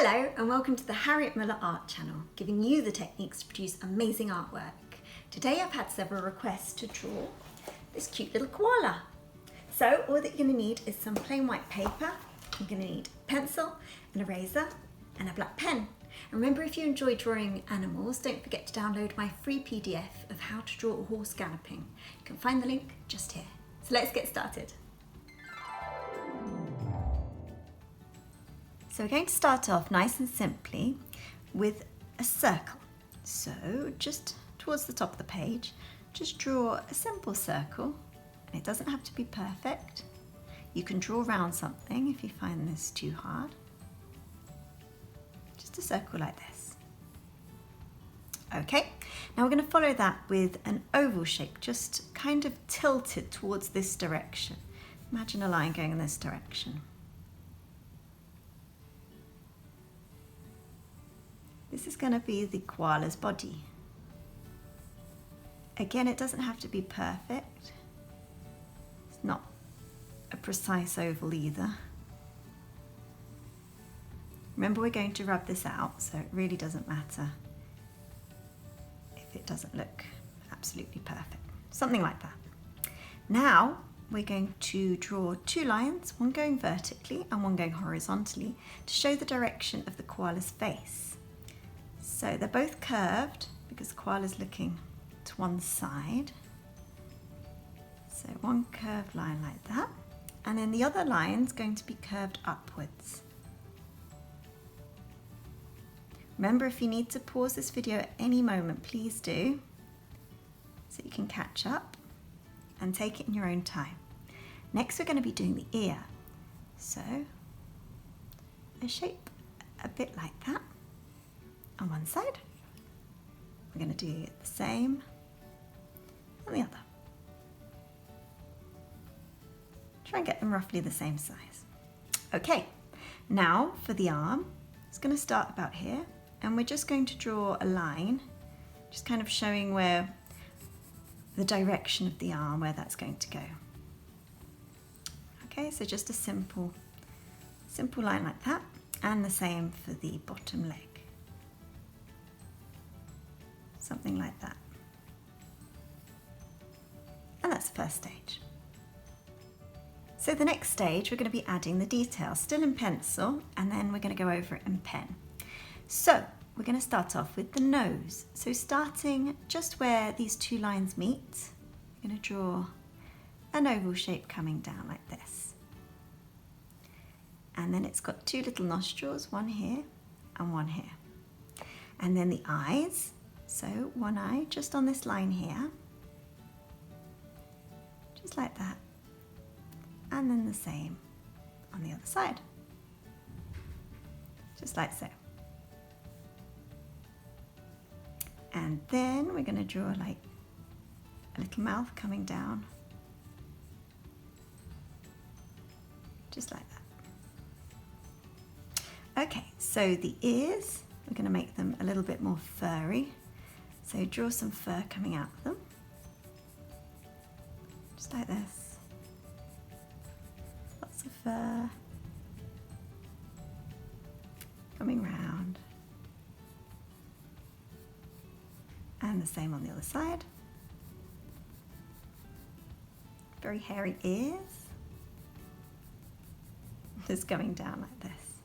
Hello and welcome to the Harriet Muller Art Channel, giving you the techniques to produce amazing artwork. Today I've had several requests to draw this cute little koala. So all that you're going to need is some plain white paper, you're going to need a pencil, an eraser and a black pen. And remember, if you enjoy drawing animals, don't forget to download my free PDF of how to draw a horse galloping. You can find the link just here. So let's get started. So we're going to start off nice and simply with a circle. So just towards the top of the page, just draw a simple circle, and it doesn't have to be perfect. You can draw around something if you find this too hard. Just a circle like this. Okay, now we're going to follow that with an oval shape, just kind of tilted towards this direction. Imagine a line going in this direction. This is going to be the koala's body. Again, it doesn't have to be perfect. It's not a precise oval either. Remember, we're going to rub this out, so it really doesn't matter if it doesn't look absolutely perfect. Something like that. Now, we're going to draw two lines, one going vertically and one going horizontally, to show the direction of the koala's face. So they're both curved because the koala's looking to one side. So one curved line like that. And then the other line's going to be curved upwards. Remember, if you need to pause this video at any moment, please do, so you can catch up and take it in your own time. Next, we're going to be doing the ear. So a shape a bit like that. On one side, we're going to do the same on the other. Try and get them roughly the same size. Okay, now for the arm, it's going to start about here, and we're just going to draw a line, just kind of showing where the direction of the arm, where that's going to go. Okay, so just a simple line like that, and the same for the bottom leg. Something like that. And that's the first stage. So the next stage, we're going to be adding the details, still in pencil, and then we're going to go over it in pen. So we're going to start off with the nose. So starting just where these two lines meet, we're going to draw an oval shape coming down like this. And then it's got two little nostrils, one here and one here. And then the eyes. So one eye just on this line here, just like that, and then the same on the other side, just like so. And then we're going to draw like a little mouth coming down, just like that. Okay, so the ears, we're going to make them a little bit more furry. So draw some fur coming out of them, just like this. Lots of fur coming round. And the same on the other side. Very hairy ears. Just going down like this,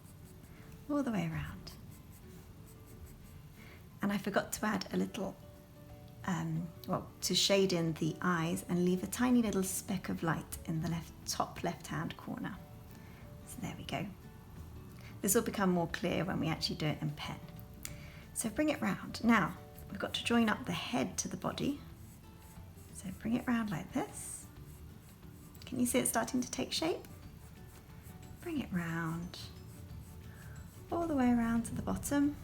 all the way around. And I forgot to add a little, to shade in the eyes and leave a tiny little speck of light in the top left-hand corner. So there we go. This will become more clear when we actually do it in pen. So bring it round. Now, we've got to join up the head to the body. So bring it round like this. Can you see it starting to take shape? Bring it round, all the way around to the bottom.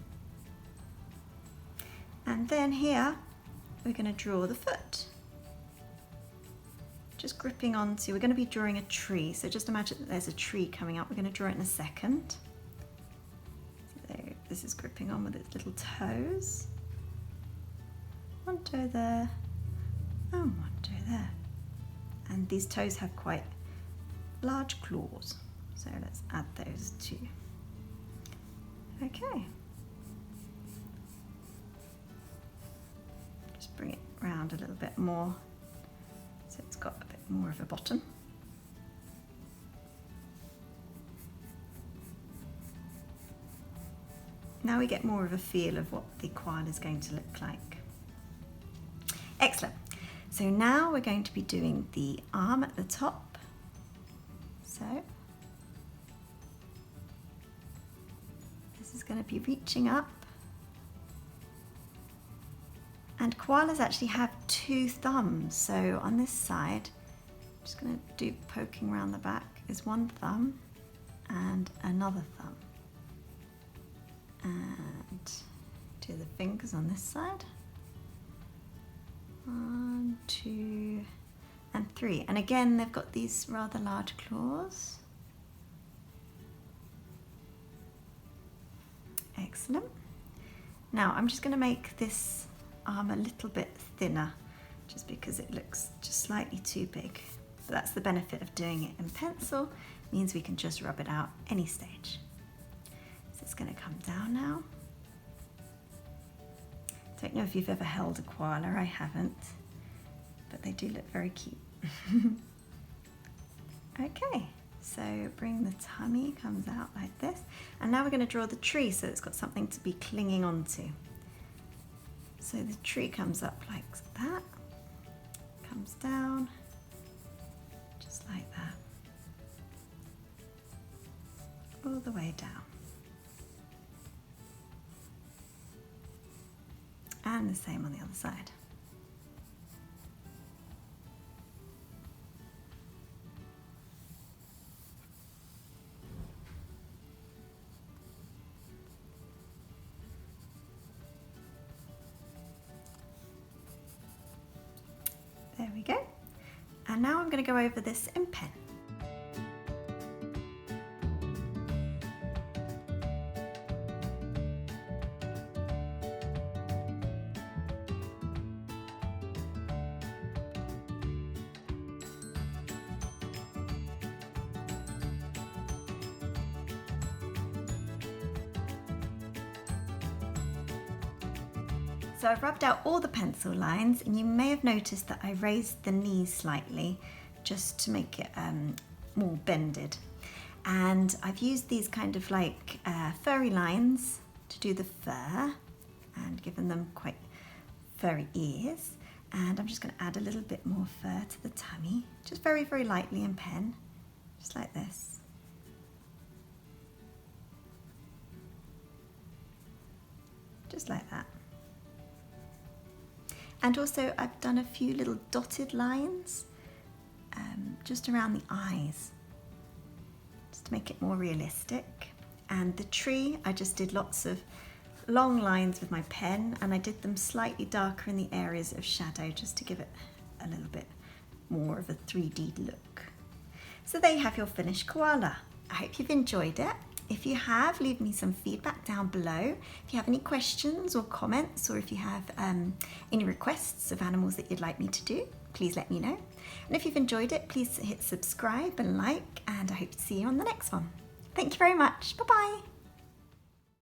And then here, we're going to draw the foot. Just gripping onto, we're going to be drawing a tree. So just imagine that there's a tree coming up. We're going to draw it in a second. So there, this is gripping on with its little toes. One toe there, and one toe there. And these toes have quite large claws. So let's add those too. Okay. Just bring it round a little bit more so it's got a bit more of a bottom. Now we get more of a feel of what the koala is going to look like. Excellent. So now we're going to be doing the arm at the top. So this is going to be reaching up. And koalas actually have 2 thumbs. So on this side, I'm just going to do poking around the back is 1 thumb and another thumb. And do the fingers on this side. 1, 2, and 3. And again, they've got these rather large claws. Excellent. Now I'm just going to make this arm a little bit thinner, just because it looks just slightly too big. But that's the benefit of doing it in pencil. It means we can just rub it out any stage. So it's going to come down now. Don't know if you've ever held a koala, I haven't, but they do look very cute. Okay, so bring the tummy, comes out like this. And now we're going to draw the tree so it's got something to be clinging onto. So the tree comes up like that, comes down, just like that, all the way down. And the same on the other side. There we go. And now I'm going to go over this in pen. So I've rubbed out all the pencil lines, and you may have noticed that I raised the knees slightly just to make it more bended. And I've used these kind of like furry lines to do the fur and given them quite furry ears. And I'm just going to add a little bit more fur to the tummy, just very, very lightly in pen, just like this. Just like that. And also I've done a few little dotted lines just around the eyes, just to make it more realistic. And the tree, I just did lots of long lines with my pen, and I did them slightly darker in the areas of shadow just to give it a little bit more of a 3D look. So there you have your finished koala. I hope you've enjoyed it. If you have, leave me some feedback down below. If you have any questions or comments, or if you have any requests of animals that you'd like me to do, please let me know. And if you've enjoyed it, please hit subscribe and like, and I hope to see you on the next one. Thank you very much. Bye-bye.